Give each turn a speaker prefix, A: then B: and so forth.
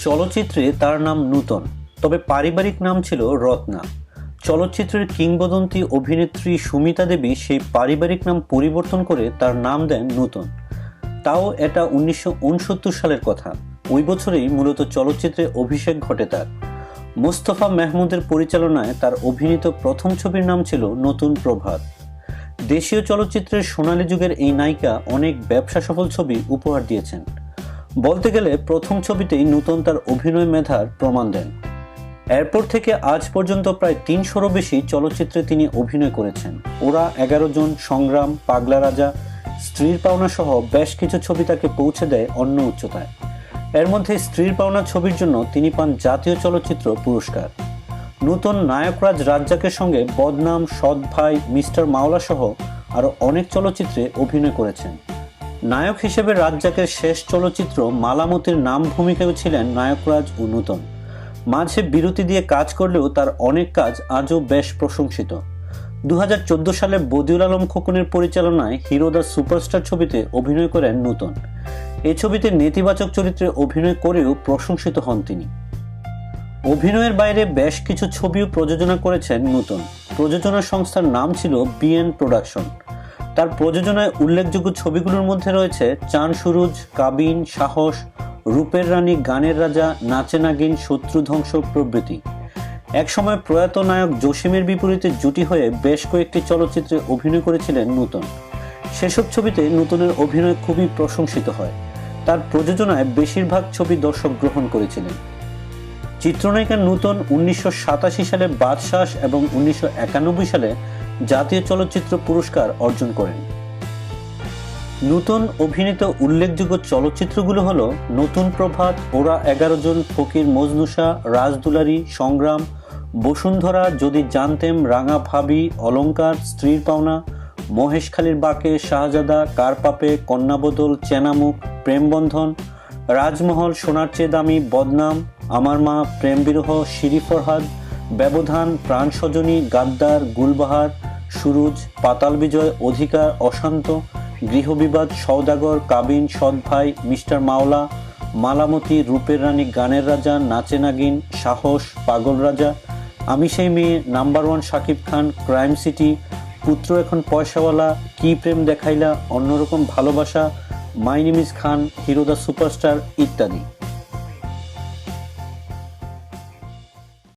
A: চলচ্চিত্রে তার নাম নূতন, তবে পারিবারিক নাম ছিল রত্না। চলচ্চিত্রের কিংবদন্তি অভিনেত্রী সুমিতা দেবী সেই পারিবারিক নাম পরিবর্তন করে তার নাম দেন নূতন। তাও এটা 1969 সালের কথা। ওই বছরেই মূলত চলচ্চিত্রে অভিষেক ঘটে তার। মোস্তফা মেহমুদের পরিচালনায় তার অভিনীত প্রথম ছবির নাম ছিল নতুন প্রভাত। দেশীয় চলচ্চিত্রের সোনালী যুগের এই নায়িকা অনেক ব্যবসা সফল ছবি উপহার দিয়েছেন। বলতে গেলে প্রথম ছবিতেই নূতন তার অভিনয় মেধার প্রমাণ দেন। এরপর থেকে আজ পর্যন্ত প্রায় 300-রও বেশি চলচ্চিত্রে তিনি অভিনয় করেছেন। ওরা 11 জন, সংগ্রাম, পাগলা রাজা, স্ত্রীর পাওনা সহ বেশ কিছু ছবি তাকে পৌঁছে দেয় অন্য উচ্চতায়। এর মধ্যে স্ত্রীর পাওনা ছবির জন্য তিনি পান জাতীয় চলচ্চিত্র পুরস্কার। নূতন নায়করাজ রাজ্জাকের সঙ্গে বদনাম, সৎ ভাই, মিস্টার মাওলা সহ আরও অনেক চলচ্চিত্রে অভিনয় করেছেন। নায়ক হিসেবে রাজ্জাকের শেষ চলচ্চিত্র মালামতির নাম ভূমিকায় ছিলেন নায়করাজ ও নূতন। মাঝে বিরতি দিয়ে কাজ করলেও তার অনেক কাজ আজও বেশ প্রশংসিত। 2014 সালে বদিউল আলম খোকনের পরিচালনায় হিরো দ্য সুপারস্টার ছবিতে অভিনয় করেন নূতন। এই ছবিতে নেতিবাচক চরিত্রে অভিনয় করেও প্রশংসিত হন তিনি। অভিনয়ের বাইরে বেশ কিছু ছবিও প্রযোজনা করেছেন নূতন। প্রযোজনা সংস্থার নাম ছিল বিএন প্রোডাকশন। তার প্রযোজনায় উল্লেখযোগ্য ছবিগুলোর মধ্যে রয়েছে চান সুরুজ, কাবিন, সাহস, রূপের রানী, গানের রাজা, নাচে নাগিন, শত্রু ধ্বংস প্রভৃতি। একসময় প্রয়াত নায়ক জসিমের বিপরীতে জুটি হয়ে বেশ কয়েকটি চলচ্চিত্রে অভিনয় করেছিলেন নূতন। সেসব ছবিতে নূতনের অভিনয় খুবই প্রশংসিত হয়। তার প্রযোজনায় বেশিরভাগ ছবি দর্শক গ্রহণ করেছিলেন। চিত্রনায়িকা নূতন 1987 সালে বাদশাহ এবং 1991 সালে জাতীয় চলচ্চিত্র পুরস্কার অর্জন করেন। নূতন অভিনীত উল্লেখযোগ্য চলচ্চিত্রগুলো হলো নতুন প্রভাত, ওরা 11 জন, ফকির মজনুষা, রাজদুলারি, সংগ্রাম, বসুন্ধরা, যদি জানতেম, রাঙা ভাবি, অলংকার, স্ত্রীর পাওনা, মহেশখালীর বাঁকে, শাহজাদা, কারপাপে, কন্যাবদল, চেনামুখ, প্রেমবন্ধন, রাজমহল, সোনার চেয়ে দামি, বদনাম, আমার মা, প্রেম বিরহ, শিরি ফরহাদ, ব্যবধান, প্রাণ সজনী, গাদ্দার, গুলবাহার, সুরুজ, পাতাল বিজয়, অধিকার, অশান্ত, গৃহবিবাদ, সওদাগর, কাবিন, সৎ ভাই, মিস্টার মাওলা, মালামতি, রূপের রানী, গানের রাজা, নাচে নাগিন, সাহস, পাগল রাজা, আমি সেই মেয়ে, number 1, Shakib Khan, crime city, পুত্র এখন পয়সাওয়ালা, কি প্রেম দেখাইলা, অন্যরকম ভালোবাসা, my name is Khan, hero the superstar ইত্যাদি।